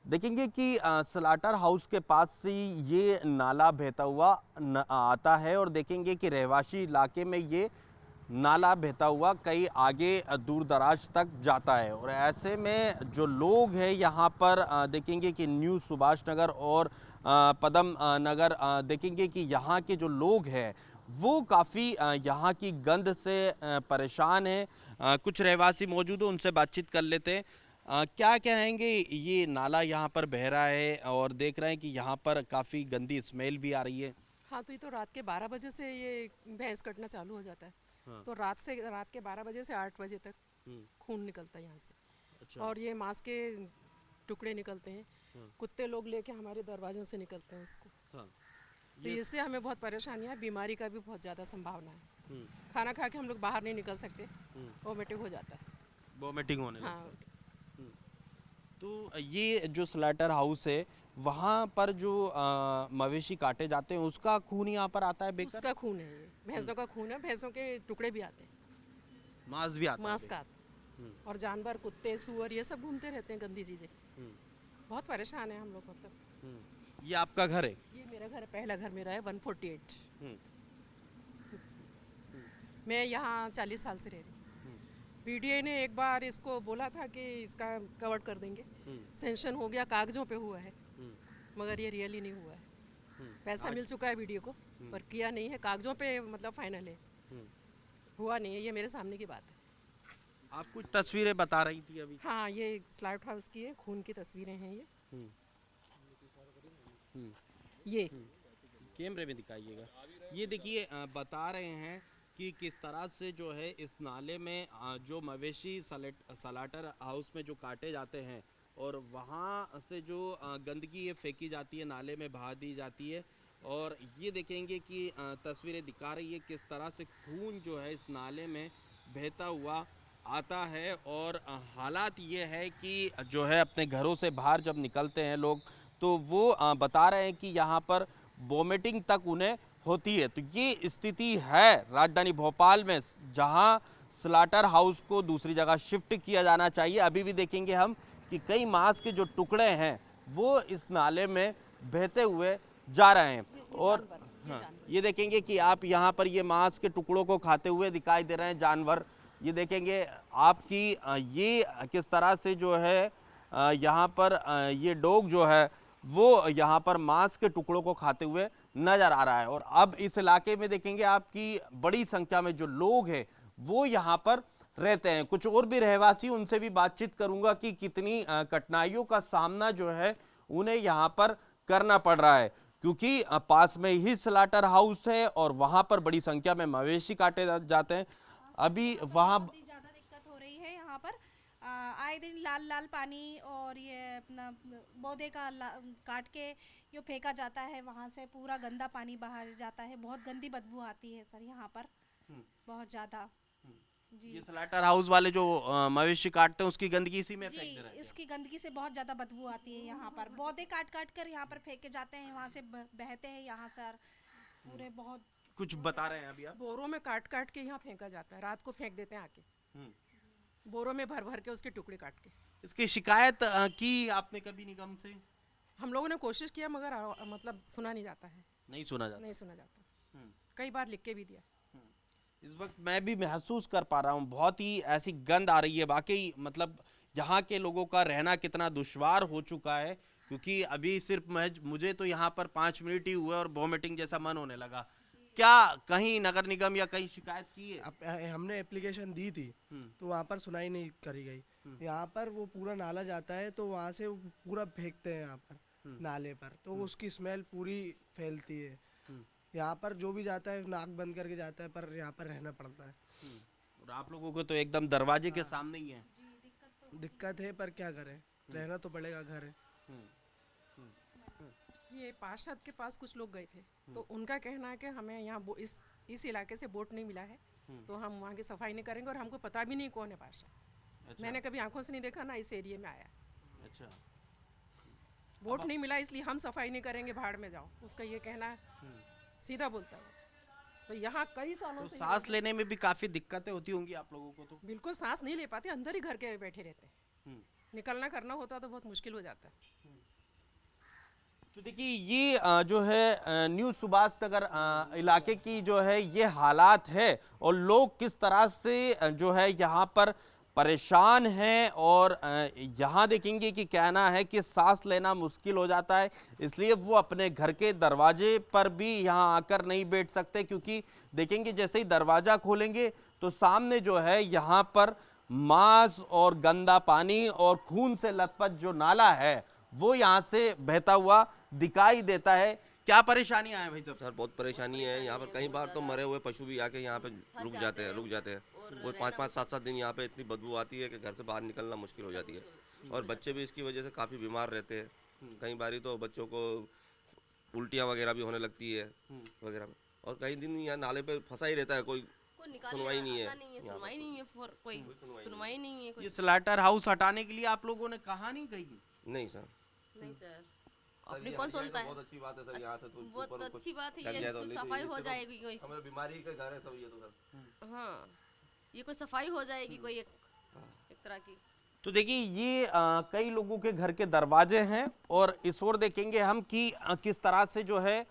देखेंगे कि slaughter house के पास से ये नाला बहता हुआ आता है और देखेंगे कि रहवासी इलाके में ये नाला बहता हुआ कई आगे दूर दराज तक जाता है। और ऐसे में जो लोग हैं यहाँ पर देखेंगे कि न्यू सुभाष नगर और पदम नगर देखेंगे कि यहाँ के जो लोग हैं वो काफ़ी यहाँ की गंध से परेशान हैं। कुछ रहवासी मौजूद हैं, उनसे बातचीत कर लेते हैं। क्या कहेंगे, ये नाला यहाँ पर बह रहा है और देख रहे हैं कि यहाँ पर काफ़ी गंदी स्मेल भी आ रही है। हाँ, तो ये तो रात के 12 बजे से ये भैंस कटना चालू हो जाता है। हाँ। तो रात के 12 बजे से 8 बजे तक खून निकलता है यहाँ से। अच्छा। और ये मांस के टुकड़े निकलते हैं। कुत्ते लोग लेके हमारे दरवाजों से निकलते हैं उसको। हाँ। तो इससे हमें बहुत परेशानियाँ है, बीमारी का भी बहुत ज़्यादा संभावना है। खाना खा के हम लोग बाहर नहीं निकल सकते, वोमिटिंग हो जाता है। वोमिटिंग होने हाँ, तो ये जो स्लैटर हाउस है वहाँ पर जो मवेशी काटे जाते हैं उसका खून यहाँ पर आता है बेकर? उसका खून है, ये भैंसों का खून है। भैंसों के टुकड़े भी आते हैं, मांस भी आता मांस है का आता है। और जानवर, कुत्ते, सुअर, ये सब घूमते रहते हैं गंदी चीज़ें। बहुत परेशान है हम लोग। मतलब ये आपका घर है? ये मेरा घर है, पहला घर मेरा है 148। मैं यहाँ 40 साल से रह रही हूँ। पीडीए ने एक बार इसको बोला था कि इसका कवर कर देंगे, सेंक्शन हो गया, कागजों पे हुआ है, मगर ये रियली नहीं हुआ है। पैसा मिल चुका है वीडियो को, पर किया नहीं है। कागजों पे मतलब फाइनल है, हुआ नहीं है। ये मेरे सामने की बात है। आप कुछ तस्वीरें बता रही थी अभी। हाँ, ये स्लाइट हाउस की है, खून की तस्वीरें हैं ये। ये कैमरे में दिखाइएगा। ये देखिए, बता रहे हैं कि किस तरह से जो है इस नाले में जो मवेशी सलाटर हाउस में जो काटे जाते हैं और वहाँ से जो गंदगी ये फेंकी जाती है, नाले में बहा दी जाती है। और ये देखेंगे कि तस्वीरें दिखा रही है किस तरह से खून जो है इस नाले में बहता हुआ आता है। और हालात ये है कि जो है अपने घरों से बाहर जब निकलते हैं लोग तो वो बता रहे हैं कि यहाँ पर वोमिटिंग तक उन्हें होती है। तो ये स्थिति है राजधानी भोपाल में, जहाँ स्लाटर हाउस को दूसरी जगह शिफ्ट किया जाना चाहिए। अभी भी देखेंगे हम कि कई मांस के जो टुकड़े हैं वो इस नाले में बहते हुए जा रहे हैं। और हाँ, ये देखेंगे कि आप यहाँ पर ये मांस के टुकड़ों को खाते हुए दिखाई दे रहे हैं जानवर। ये देखेंगे आपकी ये किस तरह से जो है यहाँ पर ये डॉग जो है वो यहाँ पर मांस के टुकड़ों को खाते हुए नजर आ रहा है। और अब इस इलाके में देखेंगे आपकी बड़ी संख्या में जो लोग हैं वो यहाँ पर रहते हैं। कुछ और भी रहवासी, उनसे भी बातचीत करूंगा कि कितनी कठिनाइयों का सामना जो है उन्हें यहाँ पर करना पड़ रहा है, क्योंकि पास में ही स्लाटर हाउस है और वहां पर बड़ी संख्या में मवेशी काटे जाते हैं। अभी वहां बहुत ही ज़्यादा दिक्कत हो रही है यहाँ पर। आए दिन लाल लाल पानी और ये अपना पौधे का काट के जो फेंका जाता है, वहाँ से पूरा गंदा पानी बाहर जाता है। बहुत गंदी बदबू आती है सर यहाँ पर, बहुत ज़्यादा। जी ये स्लाटर हाउस वाले जो मवेशी काटते हैं उसकी गंदगी इसी में फेंक दे रहे हैं। इसकी गंदगी से बहुत ज़्यादा बदबू आती है यहाँ पर। पौधे काट काट कर यहाँ पर फेंके जाते हैं, वहाँ से बहते हैं यहाँ सर पूरे। बहुत कुछ बता रहे हैं अभी आप? बोरों में काट काट के यहाँ फेंका जाता है, रात को फेंक देते हैं आके, बोरों में भर भर के उसके टुकड़े काट के। इसकी शिकायत की आपने कभी निगम से? हम लोगों ने कोशिश किया, मगर मतलब सुना नहीं जाता है। नहीं सुना जाता? नहीं सुना जाता। कई बार लिख के भी दिया। इस वक्त मैं भी महसूस कर पा रहा हूँ, बहुत ही ऐसी गंद आ रही है। वाकई मतलब यहाँ के लोगों का रहना कितना दुश्वार हो चुका है, क्योंकि अभी सिर्फ मुझे तो यहाँ पर 5 मिनट ही हुए और वॉमिटिंग जैसा मन होने लगा। क्या कहीं नगर निगम या कहीं शिकायत की है? हमने एप्लीकेशन दी थी तो वहाँ पर सुनाई नहीं करी गई। यहाँ पर वो पूरा नाला जाता है तो वहाँ से वो पूरा फेंकते हैं यहाँ पर नाले पर, तो उसकी स्मेल पूरी फैलती है। यहाँ पर जो भी जाता है नाक बंद करके जाता है, पर यहाँ पर रहना पड़ता है। और आप लोगों को तो एकदम दरवाजे के सामने ही है। दिक्कत है, पर क्या करें, रहना तो पड़ेगा, घर है। ये पार्षद के पास कुछ लोग गए थे, तो उनका कहना है कि हमें यहाँ इस इलाके से वोट नहीं मिला है, तो हम वहाँ की सफाई नहीं करेंगे। और हमको पता भी नहीं कौन है पार्षद। अच्छा। मैंने कभी आंखों से नहीं देखा, ना इस एरिया में आया। अच्छा। वोट नहीं मिला इसलिए हम सफाई नहीं करेंगे, भाड़ में जाओ, उसका ये कहना है। सीधा बोलता है। तो यहाँ कई सालों तो से सांस लेने में भी काफी दिक्कतें होती होंगी आप लोगों को? तो बिल्कुल सांस नहीं ले पाते, अंदर ही घर के बैठे रहते हैं। निकलना करना होता तो बहुत मुश्किल हो जाता है। तो देखिए ये जो है न्यू सुभाष नगर इलाके की जो है ये हालात है और लोग किस तरह से जो है यहाँ पर परेशान हैं और यहाँ देखेंगे कि कहना है कि सांस लेना मुश्किल हो जाता है, इसलिए वो अपने घर के दरवाजे पर भी यहाँ आकर नहीं बैठ सकते, क्योंकि देखेंगे जैसे ही दरवाज़ा खोलेंगे तो सामने जो है यहाँ पर मांस और गंदा पानी और खून से लथपथ जो नाला है वो यहाँ से बहता हुआ दिखाई देता है। क्या परेशानियां हैं भाई साहब? सर बहुत परेशानी है यहाँ पर। कई बार तो मरे हुए पशु भी आके यहाँ पे रुक जाते हैं। वो 5-5 7-7 दिन यहाँ पे इतनी बदबू आती है कि घर से बाहर निकलना मुश्किल हो जाती है। और बच्चे भी इसकी वजह से काफ़ी बीमार रहते हैं। कई बारी तो बच्चों को उल्टियाँ वगैरह भी होने लगती है वगैरह। और कई दिन यहाँ नाले पे फंसा ही रहता है, कोई सुनवाई नहीं है। सुनवाई नहीं है। ये स्लैटर हाउस हटाने के लिए आप लोगों ने कहा नहीं कही? नहीं सर, नहीं सर, अपनी कौन सुनता है। बहुत अच्छी बात है सर, यहाँ से तो बहुत अच्छी बात है, ये इसकी सफाई हो जाएगी कोई। हमें बीमारी का घर है सब ये तो सर। हाँ, ये कोई सफाई हो जाएगी कोई एक तरह की। तो देखिए ये कई लोगों के घर के दरवाजे हैं और इस ओर देखेंगे हम कि किस तरह से जो है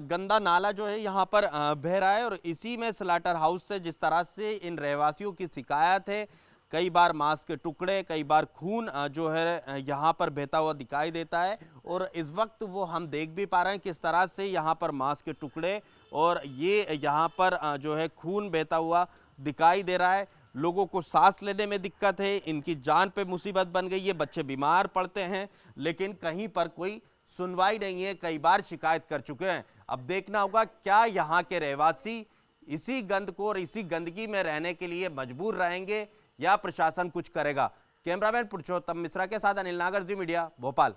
गंदा नाला जो है यहाँ पर बह रहा है और इसी में स्लैटर हाउस से जिस तरह से इन रहवासियों की शिकायत है, कई बार मांस के टुकड़े, कई बार खून जो है यहाँ पर बहता हुआ दिखाई देता है। और इस वक्त वो हम देख भी पा रहे हैं किस तरह से यहाँ पर मांस के टुकड़े और ये यहाँ पर जो है खून बहता हुआ दिखाई दे रहा है। लोगों को सांस लेने में दिक्कत है, इनकी जान पे मुसीबत बन गई है, बच्चे बीमार पड़ते हैं, लेकिन कहीं पर कोई सुनवाई नहीं है। कई बार शिकायत कर चुके हैं। अब देखना होगा क्या यहाँ के रहवासी इसी गंद को और इसी गंदगी में रहने के लिए मजबूर रहेंगे या प्रशासन कुछ करेगा। कैमरामैन पुरुषोत्तम मिश्रा के साथ अनिल नागर, जी मीडिया, भोपाल।